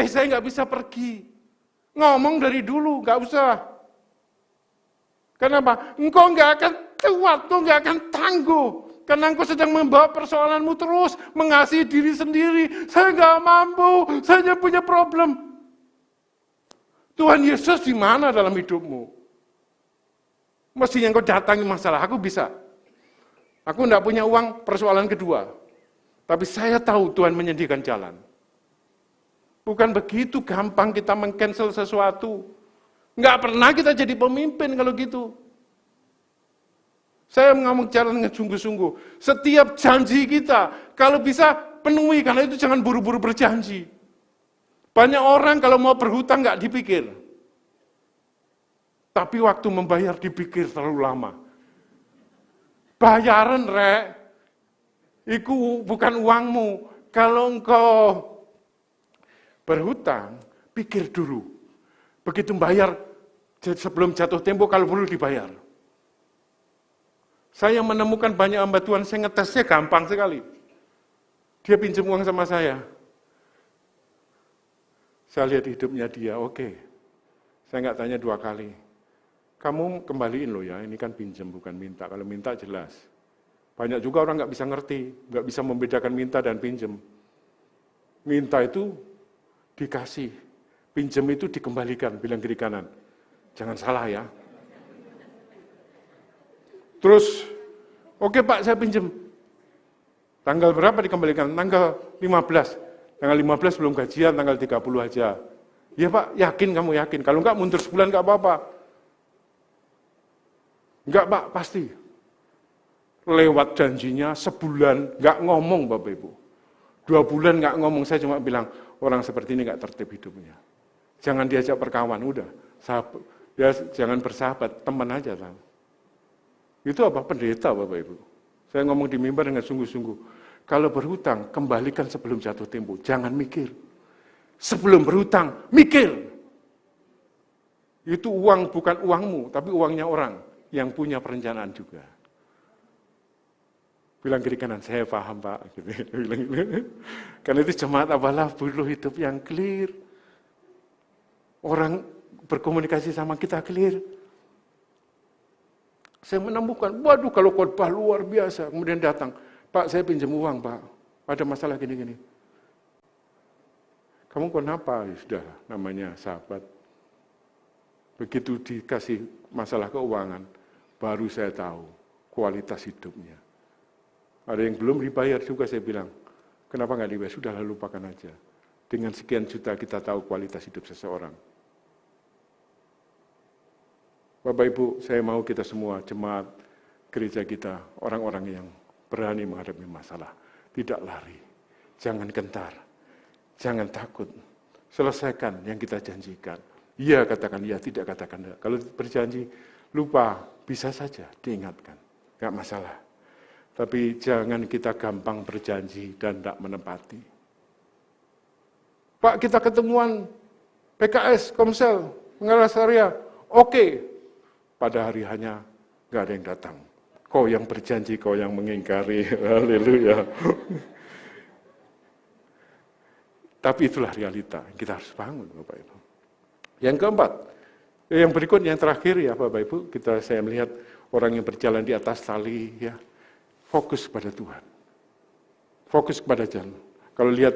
Saya nggak bisa pergi. Ngomong dari dulu, nggak usah. Kenapa? Engkau nggak akan kuat, engkau nggak akan tangguh. Karena engkau sedang membawa persoalanmu terus, mengasihi diri sendiri. Saya nggak mampu, saya punya problem. Tuhan Yesus di mana dalam hidupmu? Mestinya engkau datangi masalah, aku bisa. Aku nggak punya uang, persoalan kedua. Tapi saya tahu Tuhan menyediakan jalan. Bukan begitu gampang kita meng-cancel sesuatu. Nggak pernah kita jadi pemimpin kalau gitu. Saya ngomong jalan dengan sungguh-sungguh. Setiap janji kita, kalau bisa penuhi, karena itu jangan buru-buru berjanji. Banyak orang kalau mau berhutang nggak dipikir. Tapi waktu membayar dipikir terlalu lama. Bayaran, Rek. Itu bukan uangmu. Kalau engkau berhutang, pikir dulu. Begitu bayar, sebelum jatuh tempo kalau perlu dibayar. Saya menemukan banyak hamba Tuhan, saya ngetesnya gampang sekali. Dia pinjam uang sama saya. Saya lihat hidupnya dia, oke. Saya nggak tanya 2 kali. Kamu kembaliin loh ya, ini kan pinjam bukan minta. Kalau minta jelas. Banyak juga orang nggak bisa ngerti, nggak bisa membedakan minta dan pinjam. Minta itu dikasih. Pinjam itu dikembalikan, bilang kiri kanan. Jangan salah ya. Terus, oke Pak, saya pinjam. Tanggal berapa dikembalikan? Tanggal 15. Tanggal 15 belum gajian, tanggal 30 aja. Ya Pak, yakin kamu yakin. Kalau enggak mundur sebulan enggak apa-apa. Enggak Pak, pasti. Lewat janjinya sebulan, enggak ngomong Bapak Ibu. 2 bulan enggak ngomong, saya cuma bilang, orang seperti ini enggak tertib hidupnya. Jangan diajak perkawan, udah. Sahabat, ya jangan bersahabat, teman aja. Itu apa? Pendeta Bapak Ibu. Saya ngomong di mimbar dengan sungguh-sungguh. Kalau berhutang, kembalikan sebelum jatuh tempo. Jangan mikir. Sebelum berhutang, mikir. Itu uang bukan uangmu, tapi uangnya orang yang punya perencanaan juga. Bilang kiri kanan, saya paham Pak. Karena itu jemaat apalah butuh hidup yang clear. Orang berkomunikasi sama kita clear. Saya menemukan, waduh kalau khotbah luar biasa. Kemudian datang, Pak saya pinjam uang Pak, ada masalah gini-gini. Kamu kenapa? Ya, sudah namanya sahabat. Begitu dikasih masalah keuangan, baru saya tahu kualitas hidupnya. Ada yang belum dibayar juga saya bilang, kenapa nggak dibayar? Sudah lalu lupakan aja. Dengan sekian juta kita tahu kualitas hidup seseorang. Bapak Ibu, saya mau kita semua, jemaat gereja kita, orang-orang yang berani menghadapi masalah. Tidak lari, jangan gentar, jangan takut. Selesaikan yang kita janjikan. Iya katakan iya, tidak katakan tidak. Kalau berjanji, lupa, bisa saja diingatkan. Enggak masalah. Tapi jangan kita gampang berjanji dan tidak menepati. Pak, kita ketemuan PKS, Komsel, Pengawas Area, oke. Pada hari hanya nggak ada yang datang. Kau yang berjanji, kau yang mengingkari. Haleluya. Tapi itulah realita yang kita harus bangun, Bapak Ibu. Yang keempat, yang berikut, yang terakhir ya Bapak Ibu, saya melihat orang yang berjalan di atas tali, ya, fokus pada Tuhan. Fokus kepada jalan. Kalau lihat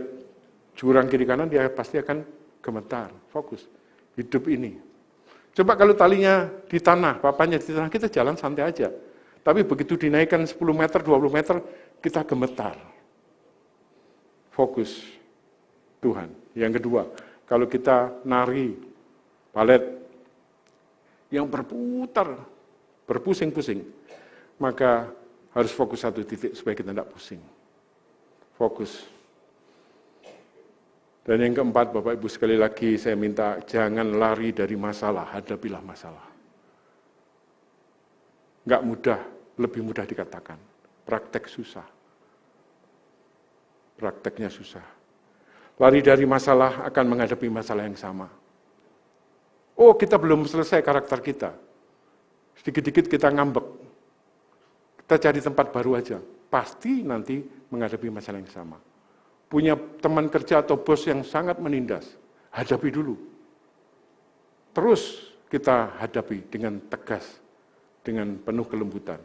jurang kiri kanan, dia pasti akan gemetar. Fokus. Hidup ini. Coba kalau talinya di tanah, papannya di tanah, kita jalan santai aja. Tapi begitu dinaikkan 10 meter, 20 meter, kita gemetar. Fokus Tuhan. Yang kedua, kalau kita nari balet yang berputar, berpusing-pusing, maka harus fokus satu titik supaya kita tidak pusing. Fokus. Dan yang keempat, Bapak Ibu sekali lagi saya minta jangan lari dari masalah, hadapilah masalah. nggak mudah, lebih mudah dikatakan. Praktek susah. Prakteknya susah. Lari dari masalah akan menghadapi masalah yang sama. Oh, kita belum selesai karakter kita. Sedikit-sedikit kita ngambek. Kita cari tempat baru aja. Pasti nanti menghadapi masalah yang sama. Punya teman kerja atau bos yang sangat menindas. Hadapi dulu. Terus kita hadapi dengan tegas, dengan penuh kelembutan.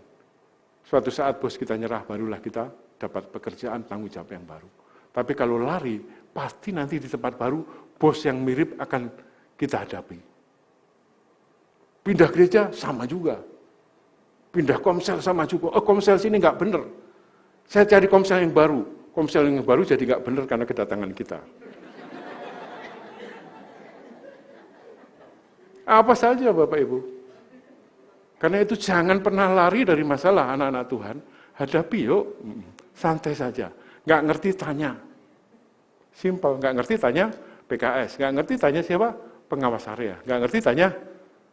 Suatu saat bos kita nyerah, barulah kita dapat pekerjaan tanggung jawab yang baru. Tapi kalau lari, pasti nanti di tempat baru, bos yang mirip akan kita hadapi. Pindah gereja, sama juga. Pindah komsel, sama juga. Oh, komsel sini nggak bener. Saya cari komsel yang baru. Komsel yang baru jadi nggak bener karena kedatangan kita. Apa saja Bapak Ibu. Karena itu jangan pernah lari dari masalah anak-anak Tuhan. Hadapi yuk, santai saja. Nggak ngerti tanya. Simpel, nggak ngerti tanya PKS. Nggak ngerti tanya siapa? Pengawas area. Nggak ngerti tanya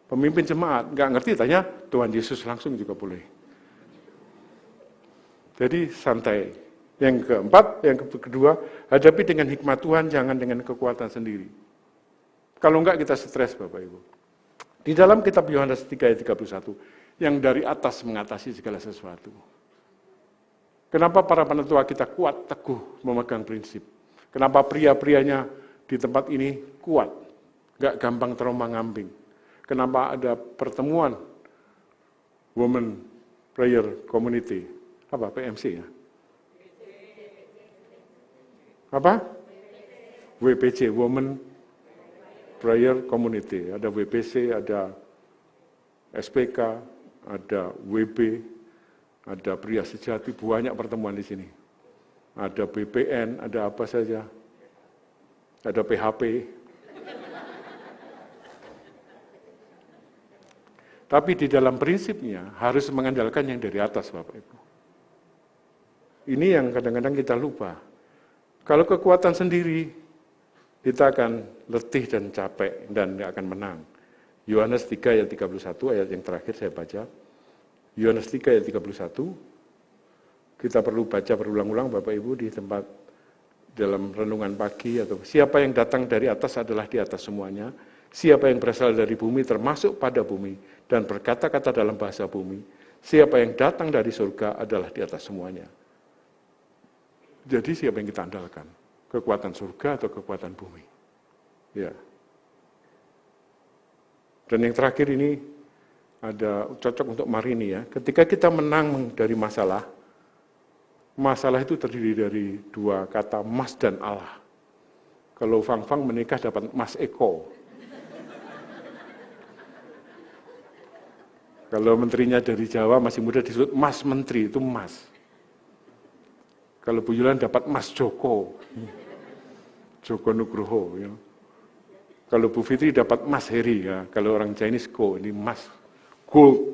pemimpin jemaat. Nggak ngerti tanya Tuhan Yesus langsung juga boleh. Jadi santai. Yang keempat, yang kedua, hadapi dengan hikmat Tuhan, jangan dengan kekuatan sendiri. Kalau enggak kita stres Bapak Ibu. Di dalam kitab Yohanes 3 ayat 31, yang dari atas mengatasi segala sesuatu. Kenapa para penetua kita kuat, teguh, memegang prinsip? Kenapa pria-prianya di tempat ini kuat, enggak gampang terombang-ambing? Kenapa ada pertemuan Women Prayer Community? Apa, PMC ya? Apa? WPC, Women Prayer Community. Ada WPC, ada SPK, ada WB, ada Pria Sejati, banyak pertemuan di sini. Ada BPN, ada apa saja. Ada PHP. Tapi di dalam prinsipnya harus mengandalkan yang dari atas, Bapak Ibu. Ini yang kadang-kadang kita lupa. Kalau kekuatan sendiri, kita akan letih dan capek dan tidak akan menang. Yohanes 3 ayat 31, ayat yang terakhir saya baca. Yohanes 3 ayat 31, kita perlu baca berulang-ulang Bapak Ibu di tempat dalam renungan pagi. Atau siapa yang datang dari atas adalah di atas semuanya. Siapa yang berasal dari bumi termasuk pada bumi dan berkata-kata dalam bahasa bumi. Siapa yang datang dari surga adalah di atas semuanya. Jadi siapa yang kita andalkan? Kekuatan surga atau kekuatan bumi? Ya. Dan yang terakhir ini ada cocok untuk Marini ya. Ketika kita menang dari masalah, masalah itu terdiri dari dua kata mas dan Allah. Kalau Fang-Fang menikah dapat Mas Eko. Kalau menterinya dari Jawa masih muda disebut Mas Menteri, itu Mas. Kalau Bu Yulan dapat Mas Joko, Joko Nugroho. Ya. Kalau Bu Fitri dapat Mas Heri, ya. Kalau orang Chinese Go, ini Mas Gold.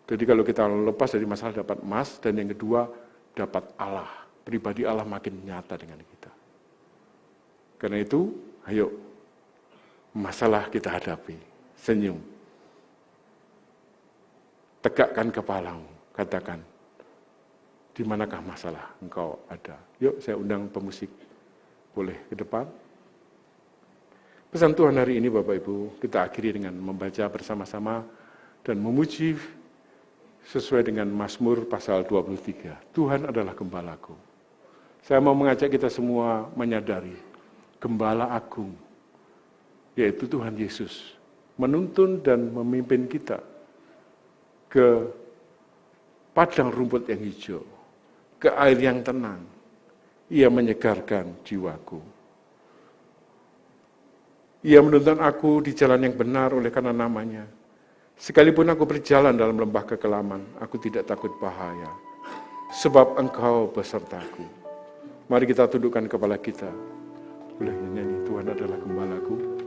Jadi kalau kita lepas dari masalah dapat Mas, dan yang kedua dapat Allah. Pribadi Allah makin nyata dengan kita. Karena itu, ayo, masalah kita hadapi, senyum. Tegakkan kepalamu, katakan, di manakah masalah engkau ada? Yuk saya undang pemusik, boleh ke depan. Pesan Tuhan hari ini Bapak Ibu, kita akhiri dengan membaca bersama-sama dan memuji sesuai dengan Mazmur pasal 23. Tuhan adalah gembalaku. Saya mau mengajak kita semua menyadari, Gembala Agung, yaitu Tuhan Yesus, menuntun dan memimpin kita ke padang rumput yang hijau, ke air yang tenang. Ia menyegarkan jiwaku. Ia menuntun aku di jalan yang benar oleh karena namanya. Sekalipun aku berjalan dalam lembah kekelaman, aku tidak takut bahaya. Sebab engkau besertaku. Mari kita tundukkan kepala kita. Boleh nyanyi, Tuhan adalah gembalaku.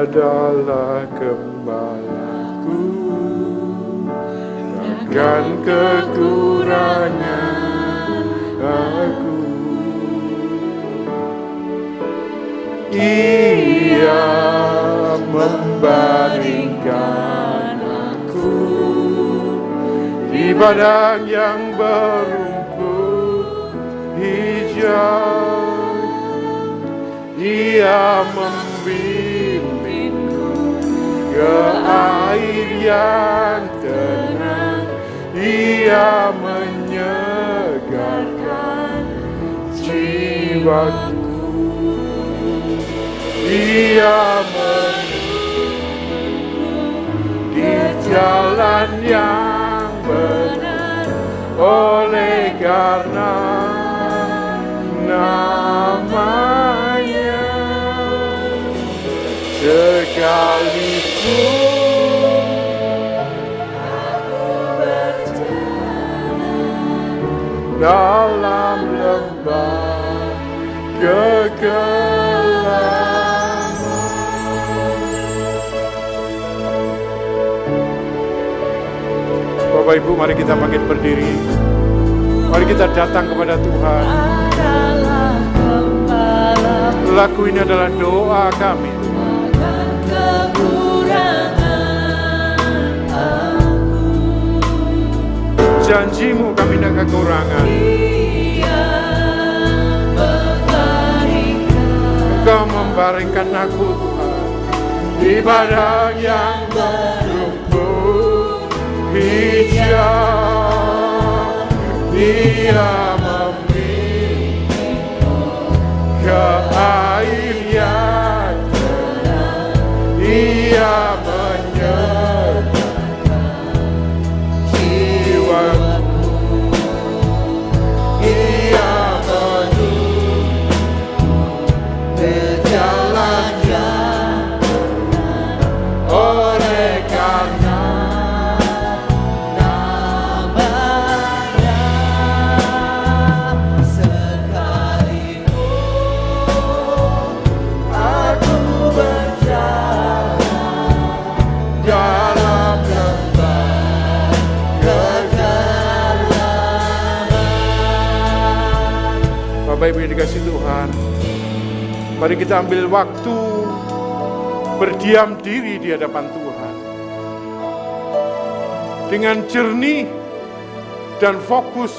adalah gembalaku, takkan kekurangan aku. Ia membaringkan aku di padang yang berumput hijau. Ia membimbingku ke air yang tenang. Ia menyegarkan jiwaku. Ia menuntunku di jalan yang benar, oleh karena namanya. Sekalipun aku berjalan dalam lembah kegelapan. Bapak Ibu, mari kita bangkit berdiri. Mari kita datang kepada Tuhan. Lagu ini adalah doa kami. Janji-Mu kami tidak kekurangan. Engkau membaringkan aku, Tuhan, di padang yang berumput hijau. Dia membimbingku ke air yang tenang. Ia menyegarkan jiwaku. Ia menuntunku ke jalan yang benar, oleh karena namanya. Sekalipun aku berjalan dalam lembah kegelapan. Bapak Ibu yang dikasihi Tuhan, mari kita ambil waktu berdiam diri di hadapan Tuhan dengan jernih dan fokus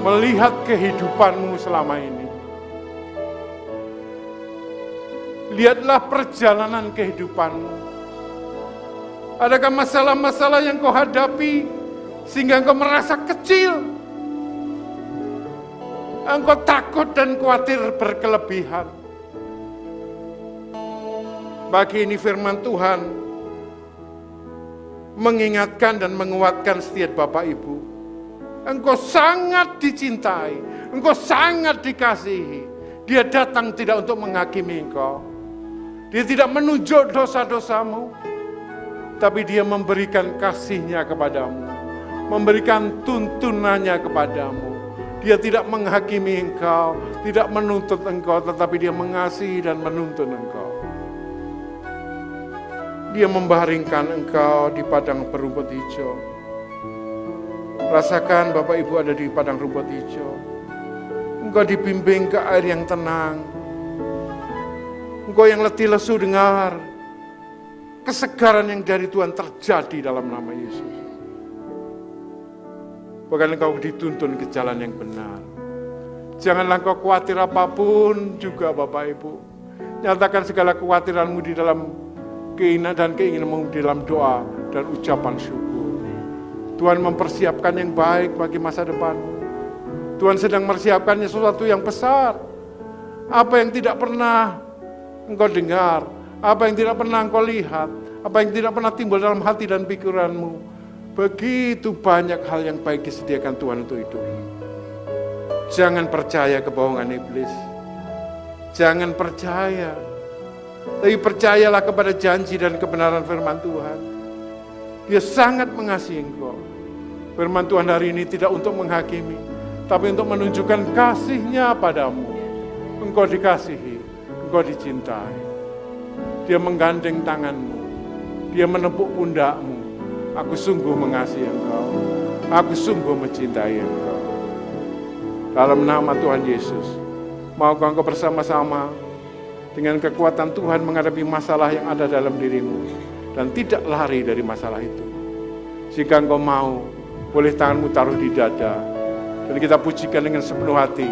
melihat kehidupanmu selama ini. Lihatlah perjalanan kehidupanmu. Adakah masalah-masalah yang kau hadapi sehingga engkau merasa kecil? Engkau takut dan khawatir berkelebihan. Pagi ini firman Tuhan mengingatkan dan menguatkan setiap Bapak Ibu. Engkau sangat dicintai, engkau sangat dikasihi. Dia datang tidak untuk menghakimi engkau. Dia tidak menunjuk dosa-dosamu, tapi dia memberikan kasih-Nya kepadamu, memberikan tuntunannya kepadamu. Dia tidak menghakimi engkau, tidak menuntut engkau, tetapi dia mengasihi dan menuntun engkau. Dia membaringkan engkau di padang berumput hijau. Rasakan Bapak Ibu ada di padang rumput hijau. Engkau dibimbing ke air yang tenang. Engkau yang letih lesu dengar kesegaran yang dari Tuhan terjadi dalam nama Yesus. Bahkan engkau dituntun ke jalan yang benar. Janganlah engkau khawatir apapun juga Bapak Ibu. Nyatakan segala kekhawatiranmu di dalam keinginan dan keinginanmu di dalam doa dan ucapan syukur. Tuhan mempersiapkan yang baik bagi masa depanmu. Tuhan sedang mempersiapkan sesuatu yang besar. Apa yang tidak pernah engkau dengar, apa yang tidak pernah engkau lihat, apa yang tidak pernah timbul dalam hati dan pikiranmu. Begitu banyak hal yang baik disediakan Tuhan untuk hidupmu. Jangan percaya kebohongan iblis. Jangan percaya. Tapi percayalah kepada janji dan kebenaran firman Tuhan. Dia sangat mengasihi engkau. Firman Tuhan hari ini tidak untuk menghakimi, tapi untuk menunjukkan kasih-Nya padamu. Engkau dikasihi, engkau dicintai. dia menggandeng tanganmu, dia menepuk pundakmu. Aku sungguh mengasihi engkau, aku sungguh mencintai engkau. Dalam nama Tuhan Yesus, maukah engkau bersama-sama dengan kekuatan Tuhan menghadapi masalah yang ada dalam dirimu dan tidak lari dari masalah itu. Jika engkau mau, boleh tanganmu taruh di dada dan kita pujikan dengan sepenuh hati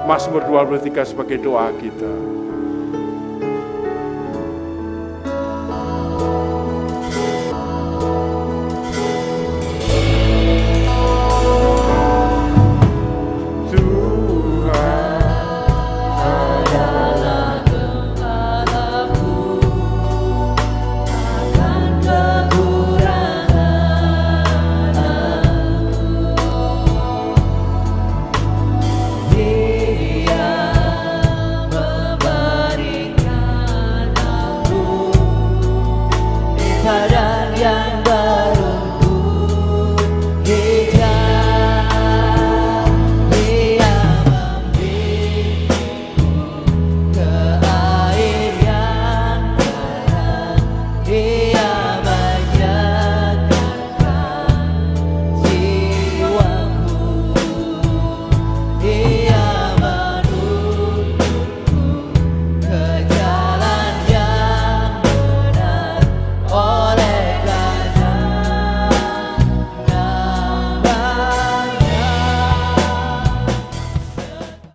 Mazmur 23 sebagai doa kita. Yang